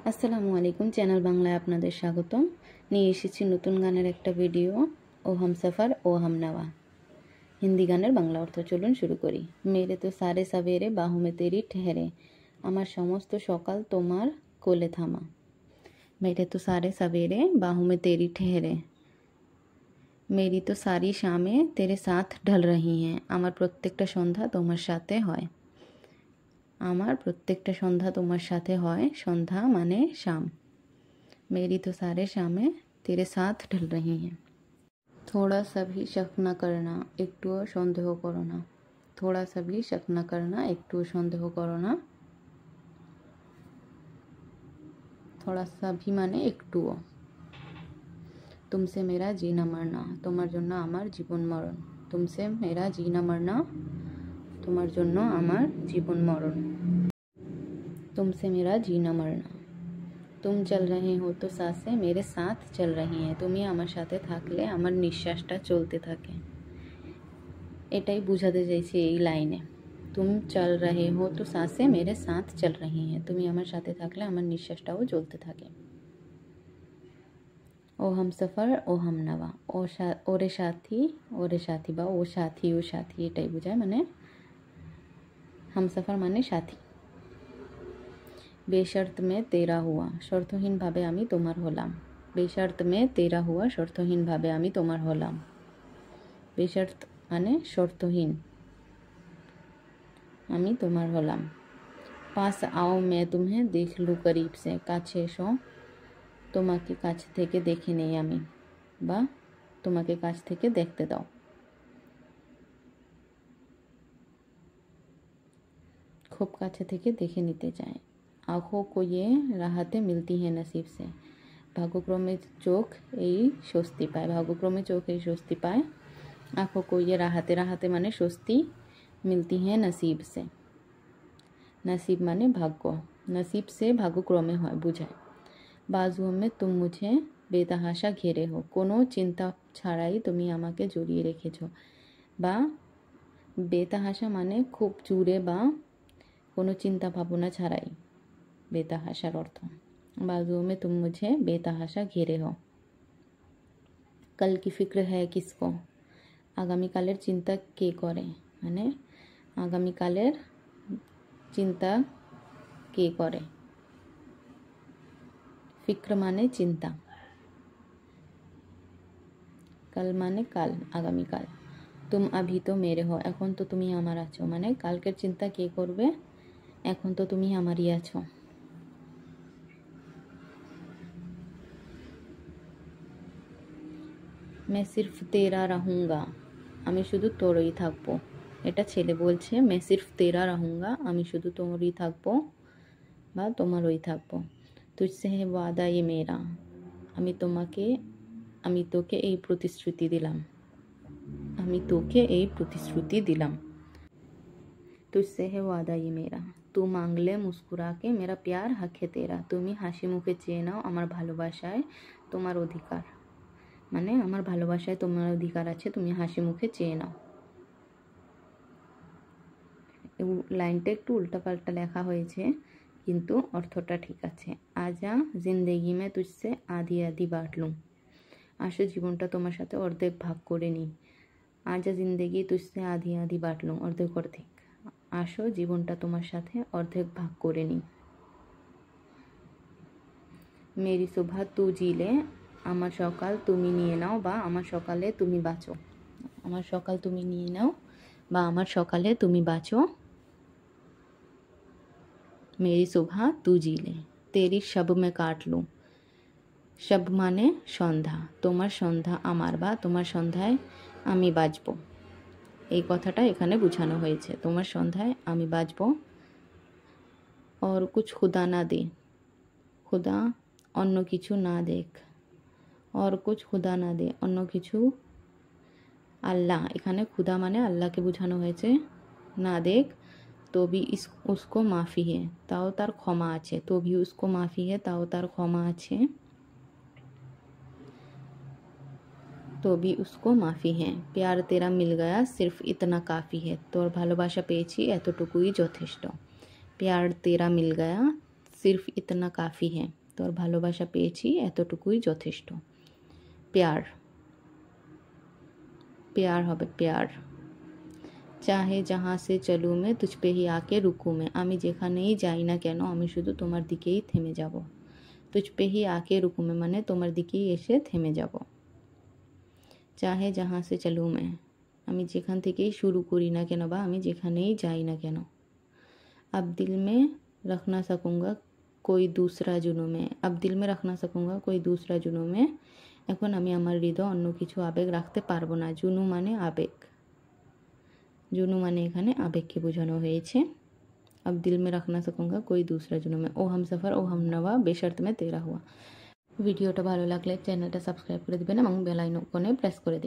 আসসালামু আলাইকুম, চ্যানেল বাংলায় আপনাদের স্বাগতম। নিয়ে এসেছি নতুন গানের একটা ভিডিও, ও হামসফর ও হামনওয়া। হিন্দি গানের বাংলা অর্থ চলুন শুরু করি। মেরে তো সারে সাবেরে বাহু মে তেরি ঠেহরে, আমার সমস্ত সকাল তোমার কোলে থামা। মেরে তো সারে সাবেরে বাহু মে তেরি ঠেহরে, মেরি তো সারি শামে তেরে সাথ ঢল রহি হ্যাঁ, আমার প্রত্যেকটা সন্ধ্যা তোমার সাথে হয়। আমার প্রত্যেকটা সন্ধ্যা তোমার সাথে হয়, সন্ধ্যা মানে শাম। मेरी तो सारे शामें तेरे साथ ढल रही हैं। थोड़ा सा भी शक न करना, একটুও সন্দেহ করো না। थोड़ा सा भी शक न करना, একটুও সন্দেহ করো না। थोड़ा सा भी মানে একটুও। तुमसे मेरा जीना मरना, তোমার জন্য আমার জীবন মরণ। तुमसे मेरा जीना मरना, তোমার জন্য আমার জীবন মরণ। तुमसे मेरा जीना मरना। तुम चल रहे हो तो सांसें मेरे साथ चल रही हैं, তুমি আমার সাথে থাকলে আমার নিঃশ্বাসটা চলতে থাকে। এটাই বোঝাতে চাইছি এই লাইনে। तुम चल रहे हो तो सांसें मेरे साथ चल रही हैं, তুমি আমার সাথে থাকলে আমার নিঃশ্বাসটাও চলতে থাকে। ও হামসফর ও হামনওয়া, ওরে সাথী বা ও সাথী এটাই বোঝায়, মানে হামসফর মানে সাথী। বেশর্ত মে তেরা হুয়া, শর্তহীনভাবে আমি তোমার হলাম। বেশর্ত মে তেরা হুয়া, শর্তহীনভাবে আমি তোমার হলাম। বেশর্ত মানে শর্তহীন, আমি তোমার হলাম। পাস আও মে তুমহে দেখ লু করিব সে, কাছে এসো তোমাকে কাছ থেকে দেখে নেই আমি, বা তোমাকে কাছ থেকে দেখতে দাও। খুব কাছে থেকে দেখে নিতে চায়। आँखों को ये राहतें मिलती हैं नसीब से, ভাগ্যক্রমে চোখ এই স্বস্তি পায়, ভাগ্যক্রমে চোখ এই স্বস্তি পায়। आँखों को ये রাহাতে মানে স্বস্তি, मिलती हैं नसीब से, नसीब মানে ভাগ্য, नसीब से ভাগ্যক্রমে হয় বুঝায়। बाजुओं में तुम मुझे बेतहाशा घेरे हो, কোনো চিন্তা ছাড়াই তুমি আমাকে জড়িয়ে রেখেছো। বা বেতাহাসা মানে খুব জুড়ে বা কোনো চিন্তা ভাবনা ছাড়াই, বেতাহাসার অর্থ। बाजुओं में तुम मुझे बेतहाशा घेरे हो। कल की फिक्र है किसको, আগামীকালের চিন্তা কে করে, মানে আগামীকালের চিন্তা কে করে। ফিক্র মানে চিন্তা, কাল মানে কাল, আগামীকাল। তুম আভি তো মেরে হো, এখন তো তুমি আমার আছো, মানে কালকের চিন্তা কে করবে, এখন তো তুমি আমারই আছো। मैं सिर्फ तेरा रहूँगा, আমি শুধু তোরই থাকবো। এটা ছেলে বলছে, मैं सिर्फ तेरा रहूँगा, আমি শুধু তোরই থাকবো বা তোমারই থাকবো। तुझसे है वादा ये मेरा, আমি তোকে এই প্রতিশ্রুতি দিলাম, আমি তোকে এই প্রতিশ্রুতি দিলাম। तुझसे है वादा ये मेरा, तू मांग ले मुस्कुरा के मेरा प्यार हक है तेरा, তুমি হাসি মুখে চেয়ে নাও আমার ভালোবাসায় তোমার অধিকার, মানে আমার ভালোবাসায় তোমার অধিকার আছে, তুমি হাসি মুখে চেয়ে নাও। লাইনটা একটু উল্টাপাল্টা লেখা হয়েছে, কিন্তু অর্থটা ঠিক আছে। আজা জিন্দেগি মে তুঝসে আধি আধি বাঁটলুম, আসো জীবনটা তোমার সাথে অর্ধেক ভাগ করে নিই। আজা জিন্দেগি তুঝসে আধি আধি বাঁটলুম, অর্ধেক অর্ধেক। আসো জীবনটা তোমার সাথে অর্ধেক ভাগ করে নিই। মেরি সুবহ তু জিলে, আমার সকাল তুমি নিয়ে নাও বা আমার সকালে তুমি বাঁচো। আমার সকাল তুমি নিয়ে নাও বা আমার সকালে তুমি বাঁচো। মেরি সুবহ তু জিলে, তেরি শব মে কাট লুঁ, শব মানে সন্ধ্যা, তোমার সন্ধ্যা আমার বা তোমার সন্ধ্যায় আমি বাঁচবো, এই কথাটা এখানে বোঝানো হয়েছে, তোমার সন্ধ্যায় আমি বাঁচবো। और कुछ खुदा ना दे, खुदा অন্য কিছু না দেখ, और कुछ खुदा ना दे অন্য কিছু, আল্লাহ এখানে খুদা মানে আল্লাহকে বোঝানো হয়েছে, না দেখ তো ভি উসকো মাফি হে, তাও তার ক্ষমা আছে, তো ভি উসকো মাফি হে, তাও তার ক্ষমা আছে। তো ভি উসকো মাফি হে, প্যার তেরা মিল গয়া সির্ফ ইতনা কাফি হে, তোর ভালোবাসা পেয়েছি এতটুকুই যথেষ্ট। প্যার তেরা মিল গয়া सिर्फ इतना काफ़ी है। তোর ভালোবাসা পেয়েছি, এতটুকুই যথেষ্ট। प्यार, प्यार হবে प्यार। चाहे जहाँ से चलूँ मैं तुझ पे ही आके रुकूँ मैं, আমি যেখানেই যাই না কেন আমি শুধু তোমার দিকেই থেমে যাব। তুझ पे ही आके रुकूँ मैं মানে তোমার দিকেই এসে থেমে যাব। चाहे जहाँ से चलूँ मैं, আমি যেখান থেকেই শুরু করি না কেন বা আমি যেখানেই যাই না কেন। अब दिल में रख ना सकूँगा कोई दूसरा जुनून में, अब दिल में रख ना सकूँगा कोई दूसरा जुनून में, এখন আমি আমার হৃদয় অন্য কিছু আবেগ রাখতে পারবো না। জুনু মানে আবেগ, জুনু মানে এখানে আবেগকে বোঝানো হয়েছে। अब दिल में रख ना सकूँगा कोई दूसरा जुनून में, ও হামসফর ও হামনওয়া বেশর্ত মে তেরা হুয়া। ভিডিওটা ভালো লাগলে চ্যানেলটা সাবস্ক্রাইব করে দিবেন এবং বেল আইকনে প্রেস করে দিবেন।